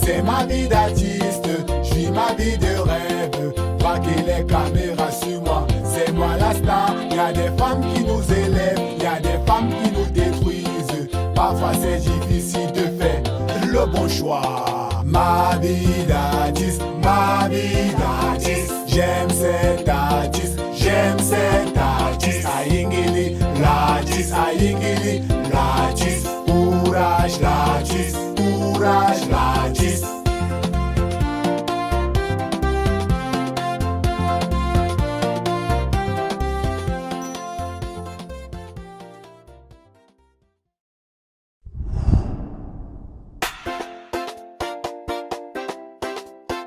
C'est ma vie d'artiste, je vis ma vie de rêve. Braquer les caméras sur moi, c'est moi la star. Y'a des femmes qui nous élèvent, y'a des femmes qui nous détruisent. Parfois c'est difficile de faire le bon choix. Ma vie d'artiste, j'aime cet artiste, Aïngili, l'artiste, courage l'artiste.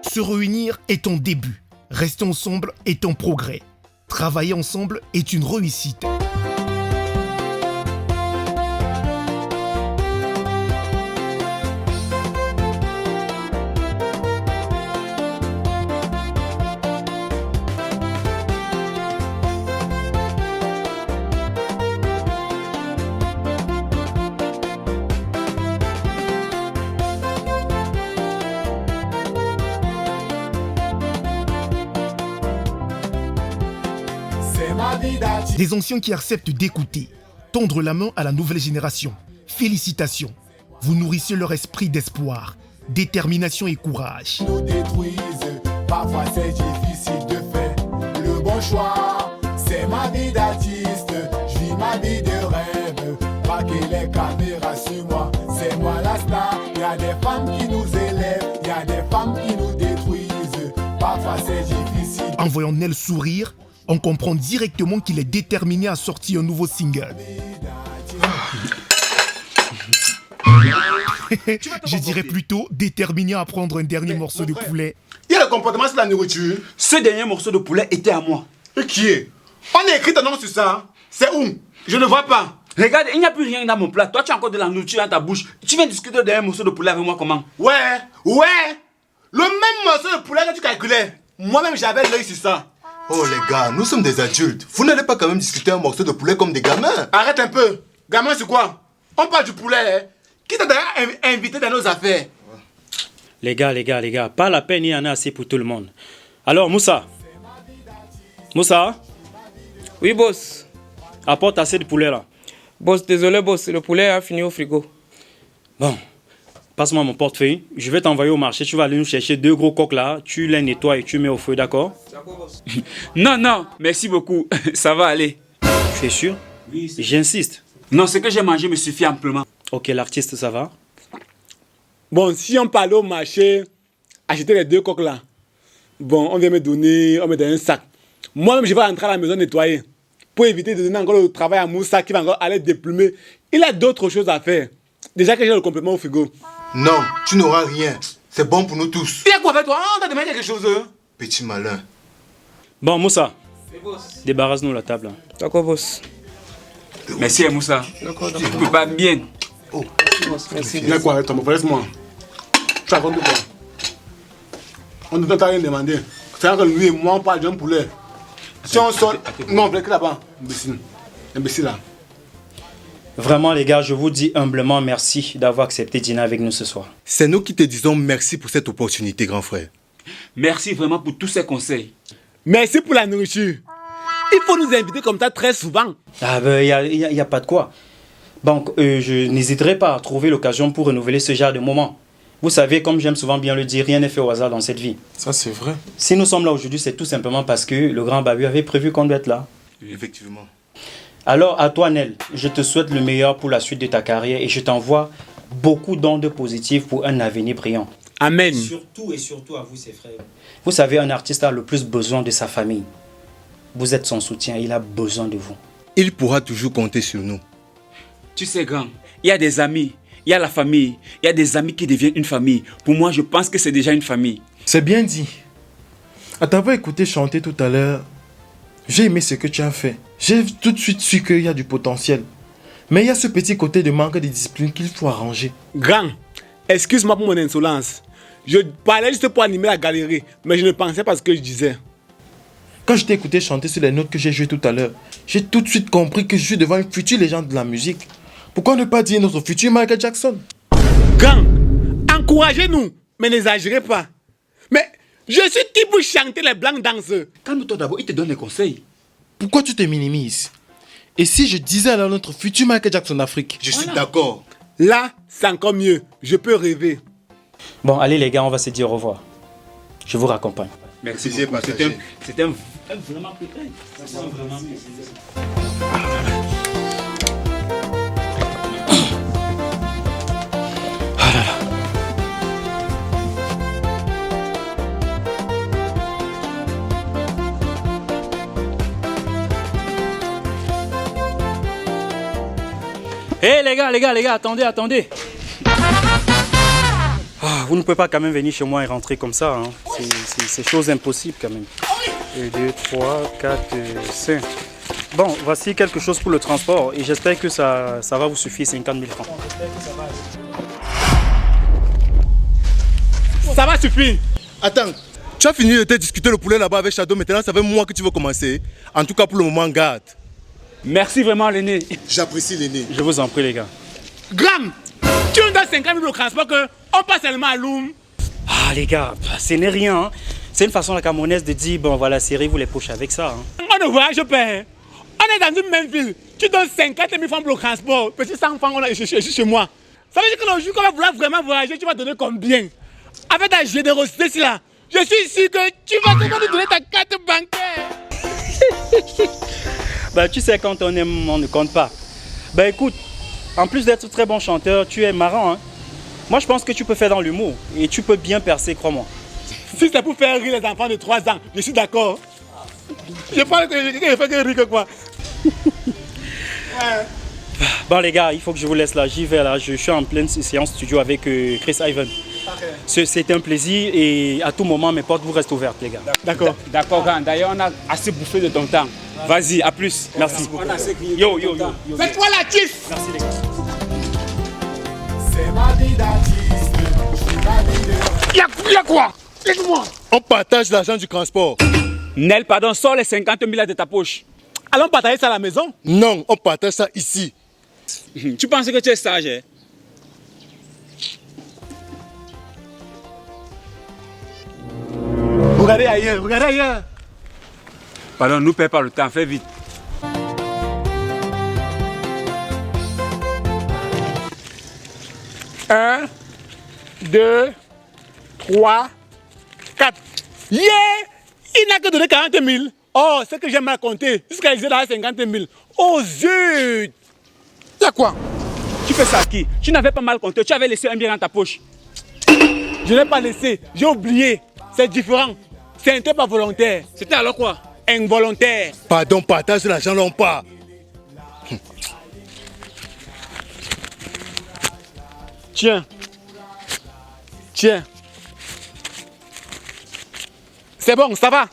Se réunir est ton début. Rester ensemble est ton progrès. Travailler ensemble est une réussite. Des anciens qui acceptent d'écouter, tendre la main à la nouvelle génération. Félicitations, vous nourrissez leur esprit d'espoir, détermination et courage. Nous détruisent, parfois c'est difficile de faire le bon choix. C'est ma vie d'artiste, je vis ma vie de rêve. Braquer les caméras sur moi, c'est moi la star. Y'a des femmes qui nous élèvent, y'a des femmes qui nous détruisent. Parfois c'est difficile. En voyant Nel sourire, on comprend directement qu'il est déterminé à sortir un nouveau single. Je dirais plutôt déterminé à prendre un dernier morceau de poulet. Il y a le comportement sur la nourriture. Ce dernier morceau de poulet était à moi. Et qui est? On a écrit ton nom sur ça. C'est où? Je ne vois pas. Regarde, il n'y a plus rien dans mon plat. Toi, tu as encore de la nourriture dans ta bouche. Tu viens discuter d'un dernier morceau de poulet avec moi comment? Ouais. Le même morceau de poulet que tu calculais. Moi-même, j'avais l'œil sur ça. Oh les gars, nous sommes des adultes. Vous n'allez pas quand même discuter un morceau de poulet comme des gamins. Arrête un peu. Gamin, c'est quoi? On parle du poulet, hein? Qui t'a d'ailleurs invité dans nos affaires? Les gars, pas la peine, il y en a assez pour tout le monde. Alors, Moussa? Oui, boss. Apporte assez de poulet là. Boss, désolé, boss, le poulet a fini au frigo. Bon, passe-moi mon portefeuille. Je vais t'envoyer au marché. Tu vas aller nous chercher 2 gros coques là. Tu les nettoies et tu mets au feu, d'accord? D'accord, boss. Non, merci beaucoup. Ça va aller. Tu es sûr? Oui. J'insiste. Non, ce que j'ai mangé me suffit amplement. Ok, l'artiste, ça va? Bon, si on parle au marché, acheter les 2 coques là. Bon, on vient me donner, on met dans un sac. Moi-même, je vais rentrer à la maison nettoyer. Pour éviter de donner encore le travail à Moussa qui va encore aller déplumer. Il a d'autres choses à faire. Déjà que j'ai le complément au frigo. Non, tu n'auras rien. C'est bon pour nous tous. Il y a quoi avec toi? On t'a demandé quelque chose. Petit malin. Bon, Moussa, Oui, boss. débarrasse-nous la table là. D'accord, boss. Merci, Moussa. D'accord. Tu peux pas bien. Oh, Merci, boss. Merci. Il y a quoi avec toi? Laisse-moi. Tu racontes quoi? On ne t'a rien demandé. C'est que lui et moi, on parle d'un poulet. Si on sort... Non, on fait que là-bas. Imbécile là. Vraiment les gars, je vous dis humblement merci d'avoir accepté de dîner avec nous ce soir. c'est nous qui te disons merci pour cette opportunité, grand frère. Merci vraiment pour tous ces conseils. Merci pour la nourriture. Il faut nous inviter comme ça très souvent. Ah ben, y a pas de quoi. Donc, je n'hésiterai pas à trouver l'occasion pour renouveler ce genre de moment. Vous savez, comme j'aime souvent bien le dire, rien n'est fait au hasard dans cette vie. Ça, c'est vrai. Si nous sommes là aujourd'hui, c'est tout simplement parce que le grand Babu avait prévu qu'on doit être là. Effectivement. Alors, à toi, Nel, je te souhaite le meilleur pour la suite de ta carrière et je t'envoie beaucoup d'ondes positives pour un avenir brillant. Amen. Surtout et surtout à vous, ses frères. Vous savez, un artiste a le plus besoin de sa famille. Vous êtes son soutien, il a besoin de vous. Il pourra toujours compter sur nous. Tu sais, grand, il y a des amis, il y a la famille, il y a des amis qui deviennent une famille. Pour moi, je pense que c'est déjà une famille. C'est bien dit. À t'avoir écouté chanter tout à l'heure, j'ai aimé ce que tu as fait. J'ai tout de suite su qu'il y a du potentiel. Mais il y a ce petit côté de manque de discipline qu'il faut arranger. Grand, excuse-moi pour mon insolence. Je parlais juste pour animer la galerie, mais je ne pensais pas ce que je disais. Quand je t'ai écouté chanter sur les notes que j'ai jouées tout à l'heure, j'ai tout de suite compris que je suis devant une future légende de la musique. Pourquoi ne pas dire notre futur Michael Jackson? Grand, encouragez-nous, Mais n'exagérez pas. Mais je suis qui pour chanter les blancs danseurs? Calme-toi d'abord, il te donne des conseils. Pourquoi tu te minimises? Et si je disais à notre futur Michael Jackson d'Afrique? Je suis d'accord. Là, c'est encore mieux. Je peux rêver. Bon, allez les gars, on va se dire au revoir. Je vous raccompagne. Merci Plaisir beaucoup. partagé. C'était un vraiment plaisir. C'était un vraiment plaisir. Hé les gars, attendez. Ah, vous ne pouvez pas quand même venir chez moi et rentrer comme ça. Hein. C'est chose impossible quand même. 1, 2, 3, 4, 5. Bon, voici quelque chose pour le transport et j'espère que ça va vous suffire, 50 000 francs. Ça va suffire. Attends, tu as fini de te discuter le poulet là-bas avec Shadow, maintenant c'est avec moi que tu veux commencer. En tout cas pour le moment, garde. Merci vraiment, l'aîné. J'apprécie l'aîné. Je vous en prie les gars. Grand, tu nous donnes 50 000 au transport qu'on passe seulement à Loum. Ah les gars, ce n'est rien. Hein. C'est une façon la camerounaise de dire, bon voilà, serrez-vous les poches avec ça. Hein. On ne voyage pas. On est dans une même ville. Tu donnes 50 000 francs pour le transport. Petit 100 francs, on a chez moi. Ça veut dire que le jour qu'on va vouloir vraiment voyager, tu vas donner combien? Avec ta générosité, si là, je suis sûr que tu vas te donner ta carte bancaire. Bah tu sais, quand on aime, on ne compte pas. Bah écoute, en plus d'être très bon chanteur, tu es marrant. Hein. Moi je pense que tu peux faire dans l'humour et tu peux bien percer, crois-moi. Si c'est pour faire rire les enfants de 3 ans, je suis d'accord. Je pense que je fais que rire que quoi. Bon les gars, il faut que je vous laisse là, j'y vais là, je suis en pleine séance studio avec Chris Ivan. C'était un plaisir et à tout moment mes portes vous restent ouvertes les gars. D'accord. D'accord, Gan. D'ailleurs, on a assez bouffé de ton temps. Vas-y, à plus. Merci. On a assez crié. Yo. Faites-moi la tisse. Merci les gars. C'est ma vie d'artiste, je vis ma vie de... Y'a quoi? Laisse-moi. On partage l'argent du transport. Nel, pardon, sors les 50 000 là de ta poche. Allons partager ça à la maison. Non, on partage ça ici. Tu penses que tu es sage, hein? Regardez ailleurs. Pardon, nous perds pas le temps, fais vite. Un, 2, 3, 4. Yeah! Il n'a que donné 40 000. Oh, c'est que j'aime raconter. Jusqu'à disait là 50 000. Oh zut! Y'a quoi? Tu fais ça à qui? Tu n'avais pas mal compté, tu avais laissé un bien dans ta poche. Je n'ai pas laissé, j'ai oublié. C'est différent. Ce n'était pas volontaire. C'était alors quoi? Involontaire. Pardon, partage l'argent, là on part. Tiens. C'est bon, ça va?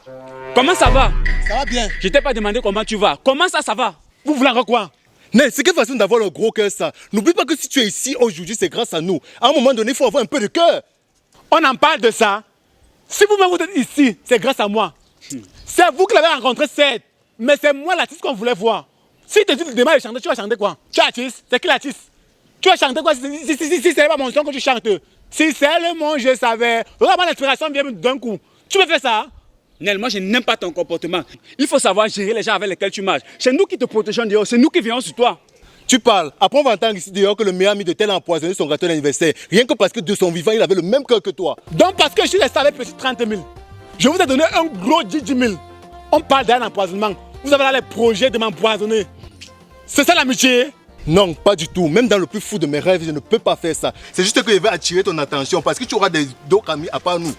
Comment ça va? Ça va bien. Je t'ai pas demandé comment tu vas. Comment ça va? Vous voulez encore quoi? Mais c'est quelle façon d'avoir le gros cœur ça? N'oublie pas que si tu es ici aujourd'hui, c'est grâce à nous. À un moment donné, il faut avoir un peu de cœur. On en parle de ça. Si vous-même vous êtes ici, c'est grâce à moi. C'est vous qui l'avez rencontré, certes. Mais c'est moi l'artiste qu'on voulait voir. Si tu te dis de demain de chanter, tu vas chanter quoi? Tu es artiste? C'est qui l'artiste? Tu vas chanter quoi si c'est pas mon son que tu chantes? Si c'est le mon, je savais. Regarde, l'inspiration vient d'un coup. Tu veux faire ça? Nel, moi je n'aime pas ton comportement. Il faut savoir gérer les gens avec lesquels tu marches. C'est nous qui te protégeons dehors, c'est nous qui veillons sur toi. Tu parles. Après, on va entendre ici dehors que le meilleur ami de tel a empoisonné son gâteau d'anniversaire. Rien que parce que de son vivant, il avait le même cœur que toi. Donc parce que je suis resté avec petit 30 000. Je vous ai donné un gros 10 000. On parle d'un empoisonnement. Vous avez là les projets de m'empoisonner. C'est ça l'amitié? Non, pas du tout. Même dans le plus fou de mes rêves, je ne peux pas faire ça. C'est juste que je vais attirer ton attention parce que tu auras d'autres amis à part nous.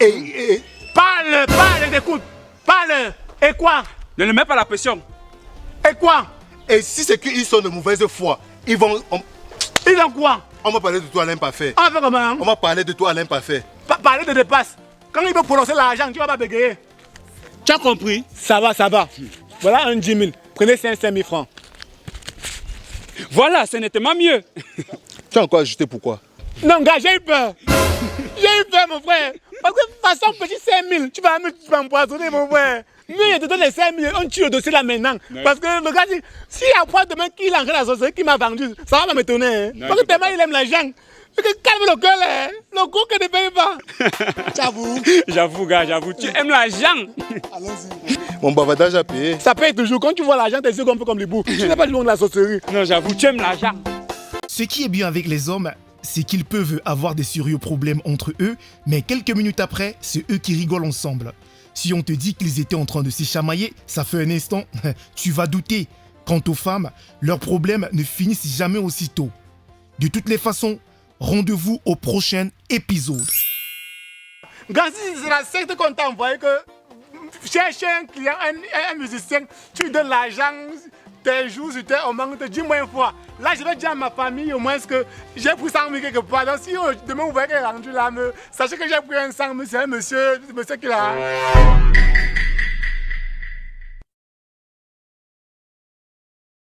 Et... Parle, écoute. Parle. Et quoi? Ne le mets pas la pression. Et quoi? Et si c'est qu'ils sont de mauvaise foi, ils vont... Ils ont quoi? On va parler de toi, Alain Parfait. On va faire comment? On va parler de toi, Alain Parfait. Parler de dépasse. Quand il veut prononcer l'argent, tu vas pas bégayer. Tu as compris? Ça va. Voilà un 10 000. Prenez 5 000 francs. Voilà, c'est nettement mieux. Tu as encore ajouté pourquoi? Non, gars, j'ai eu peur. J'ai eu peur, mon frère. Parce que de toute façon, petit 5 000, tu vas m'empoisonner, mon frère. Mieux, je te donne les 5 000, on tue le dossier là maintenant. Ouais. Parce que le gars dit, si après demain qu'il entre la société qui m'a vendu, ça va m'étonner. Hein. Parce que tellement il aime l'argent. Calme le cœur, là. Le coup que ne paye pas. J'avoue. J'avoue, gars, j'avoue. Tu aimes l'argent. Allons-y. Mon bavardage a payé. Ça paye toujours. Quand tu vois l'argent, tes yeux un peu comme les bouts. Tu n'es pas du monde de la sorcellerie. Non, j'avoue, tu aimes l'argent. Ce qui est bien avec les hommes, c'est qu'ils peuvent avoir des sérieux problèmes entre eux, mais quelques minutes après, c'est eux qui rigolent ensemble. Si on te dit qu'ils étaient en train de se chamailler, ça fait un instant, tu vas douter. Quant aux femmes, leurs problèmes ne finissent jamais aussitôt. De toutes les façons, rendez-vous au prochain épisode. Quand c'est la secte qu'on t'a envoyé que chercher un client, un musicien, tu lui donnes l'argent, tes jours, au manque, te dis-moi une fois. Là, je vais dire à ma famille au moins que j'ai pris 100 000 quelque part. Donc, si demain vous voyez qu'elle est rendue là, sachez que j'ai pris un 100 000, c'est un monsieur qui l'a.